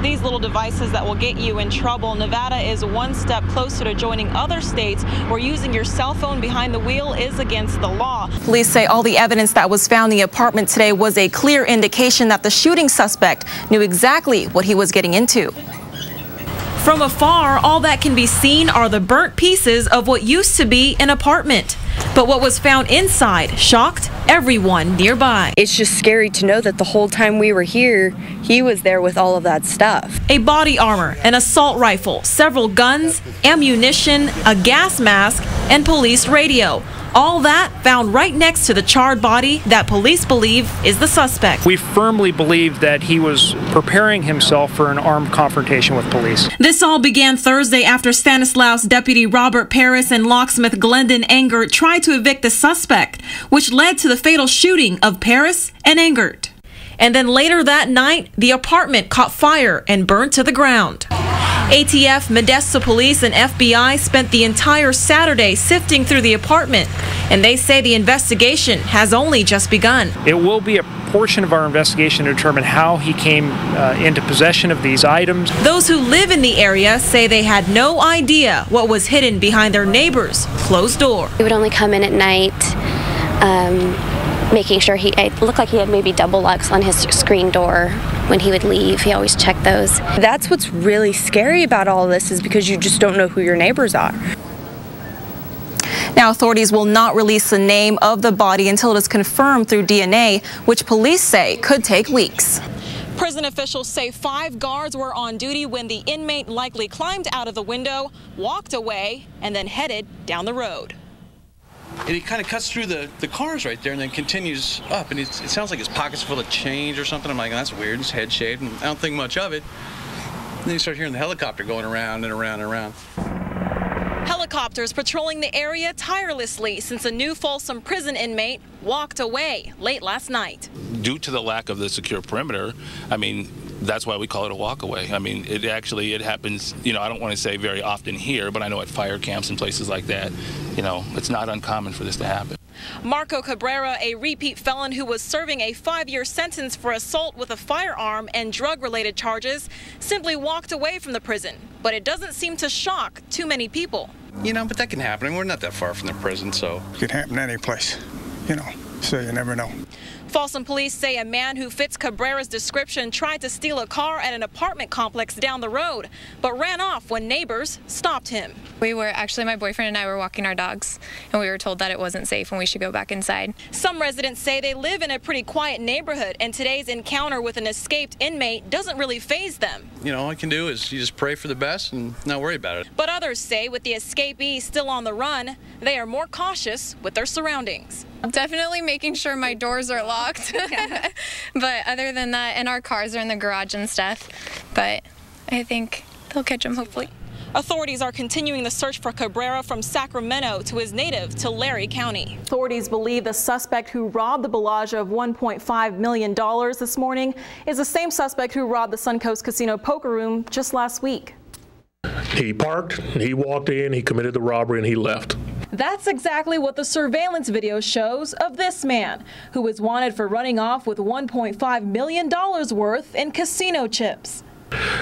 these little devices that will get you in trouble. Nevada is one step closer to joining other states where using your cell phone behind the wheel is against the law. Police say all the evidence that was found in the apartment today was a clear indication that the shooting suspect knew exactly what he was getting into. From afar, all that can be seen are the burnt pieces of what used to be an apartment. But what was found inside shocked everyone nearby. It's just scary to know that the whole time we were here, he was there with all of that stuff. A body armor, an assault rifle, several guns, ammunition, a gas mask, and police radio. All that found right next to the charred body that police believe is the suspect. We firmly believe that he was preparing himself for an armed confrontation with police. This all began Thursday after Stanislaus Deputy Robert Paris and locksmith Glendon Engert tried to evict the suspect, which led to the fatal shooting of Paris and Engert. And then later that night, the apartment caught fire and burned to the ground. ATF, Modesto Police, and FBI spent the entire Saturday sifting through the apartment, and they say the investigation has only just begun. It will be a portion of our investigation to determine how he came into possession of these items. Those who live in the area say they had no idea what was hidden behind their neighbor's closed door. He would only come in at night, making sure it looked like he had maybe double locks on his screen door. When he would leave, he always checked those. That's what's really scary about all of this, is because you just don't know who your neighbors are. Now, authorities will not release the name of the body until it is confirmed through DNA, which police say could take weeks. Prison officials say 5 guards were on duty when the inmate likely climbed out of the window, walked away, and then headed down the road. And he kind of cuts through the cars right there and then continues up. And it sounds like his pocket's full of change or something. I'm like, that's weird. His head shaved, and I don't think much of it. And then you start hearing the helicopter going around and around and around. Helicopters patrolling the area tirelessly since a new Folsom prison inmate walked away late last night. Due to the lack of the secure perimeter, I mean, that's why we call it a walkaway. I mean, it happens, I don't want to say very often here, but I know at fire camps and places like that, it's not uncommon for this to happen. Marco Cabrera, a repeat felon who was serving a 5-year sentence for assault with a firearm and drug-related charges, simply walked away from the prison. But it doesn't seem to shock too many people. But that can happen. We're not that far from the prison, so. It can happen any place, so you never know. Folsom police say a man who fits Cabrera's description tried to steal a car at an apartment complex down the road, but ran off when neighbors stopped him. My boyfriend and I were walking our dogs, and we were told that it wasn't safe and we should go back inside. Some residents say they live in a pretty quiet neighborhood, and today's encounter with an escaped inmate doesn't really faze them. All I can do is you just pray for the best and not worry about it. But others say with the escapee still on the run, they are more cautious with their surroundings. Definitely making sure my doors are locked. But other than that, and our cars are in the garage and stuff. But I think they'll catch him, hopefully. Authorities are continuing the search for Cabrera from Sacramento to his native Tulare County. Authorities believe the suspect who robbed the Bellagio of $1.5 million this morning is the same suspect who robbed the Suncoast Casino poker room just last week. He parked, he walked in, he committed the robbery, and he left. That's exactly what the surveillance video shows of this man, who was wanted for running off with $1.5 million worth in casino chips.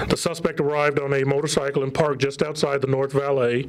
The suspect arrived on a motorcycle and parked just outside the North Valet,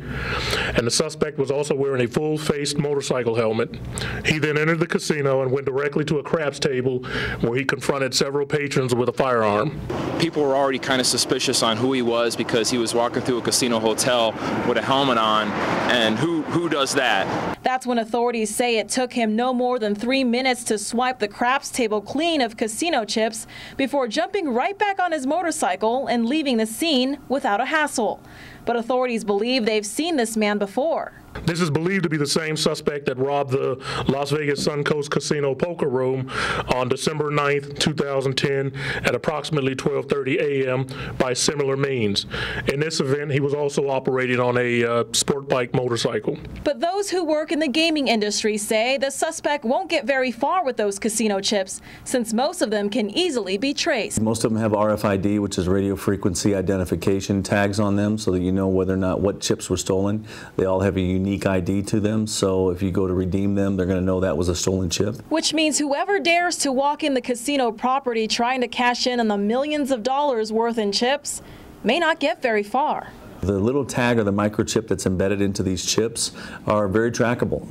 and the suspect was also wearing a full-faced motorcycle helmet. He then entered the casino and went directly to a craps table where he confronted several patrons with a firearm. People were already kind of suspicious on who he was because he was walking through a casino hotel with a helmet on, and who does that? That's when authorities say it took him no more than 3 minutes to swipe the craps table clean of casino chips before jumping right back on his motorcycle and leaving the scene without a hassle. But authorities believe they've seen this man before. This is believed to be the same suspect that robbed the Las Vegas Suncoast Casino poker room on December 9th, 2010 at approximately 12:30 a.m. by similar means. In this event, he was also operating on a sport bike motorcycle. But those who work work in the gaming industry say the suspect won't get very far with those casino chips, since most of them can easily be traced. Most of them have RFID, which is radio frequency identification tags on them, so that you know whether or not what chips were stolen. They all have a unique ID to them, so if you go to redeem them, they're going to know that was a stolen chip. Which means whoever dares to walk in the casino property trying to cash in on the millions of dollars worth in chips may not get very far. The little tag or the microchip that's embedded into these chips are very trackable,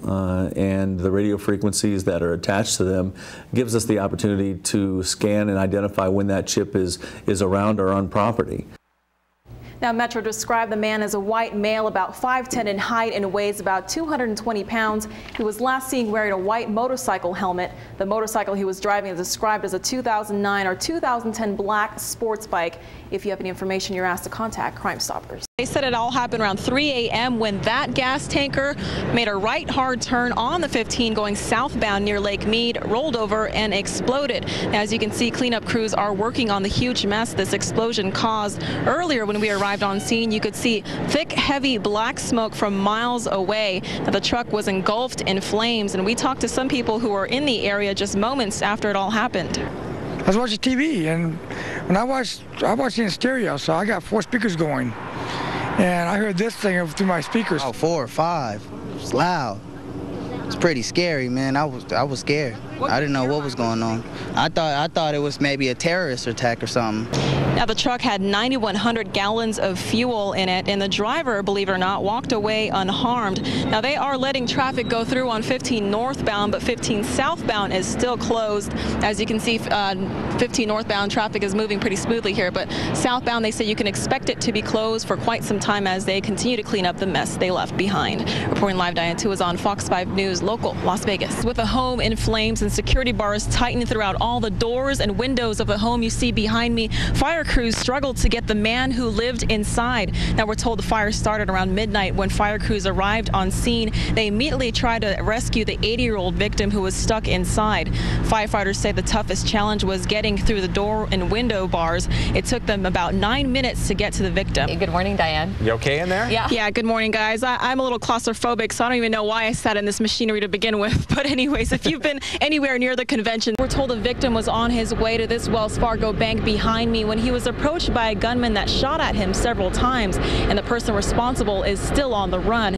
and the radio frequencies that are attached to them gives us the opportunity to scan and identify when that chip is around or on property. Now, Metro described the man as a white male, about 5'10" in height and weighs about 220 pounds. He was last seen wearing a white motorcycle helmet. The motorcycle he was driving is described as a 2009 or 2010 black sports bike. If you have any information, you're asked to contact Crime Stoppers. They said it all happened around 3 a.m. when that gas tanker made a right hard turn on the 15 going southbound near Lake Mead, rolled over and exploded. Now, as you can see, cleanup crews are working on the huge mess this explosion caused. Earlier when we arrived on scene, you could see thick, heavy black smoke from miles away. Now, the truck was engulfed in flames, and we talked to some people who were in the area just moments after it all happened. I was watching TV, and when I watched in stereo, so I got 4 speakers going. And I heard this thing through my speakers. Oh, 4 or 5. It's loud. It's pretty scary, man. I was scared. I didn't know what was going on. I thought it was maybe a terrorist attack or something. Now, the truck had 9,100 gallons of fuel in it, and the driver, believe it or not, walked away unharmed. Now, they are letting traffic go through on 15 northbound, but 15 southbound is still closed. As you can see, 15 northbound traffic is moving pretty smoothly here, but southbound, they say you can expect it to be closed for quite some time as they continue to clean up the mess they left behind. Reporting live, Diane Tuazon, Fox 5 News, local Las Vegas. With a home in flames and security bars tightened throughout all the doors and windows of the home you see behind me, fire crews struggled to get the man who lived inside. Now, we're told the fire started around midnight when fire crews arrived on scene. They immediately tried to rescue the 80-year-old victim who was stuck inside. Firefighters say the toughest challenge was getting through the door and window bars. It took them about 9 minutes to get to the victim. Hey, good morning, Diane. You okay in there? Yeah, good morning, guys. I'm a little claustrophobic, so I don't even know why I sat in this machinery to begin with. But anyways, if you've been anywhere near the convention, we're told the victim was on his way to this Wells Fargo bank behind me when he was approached by a gunman that shot at him several times, and the person responsible is still on the run.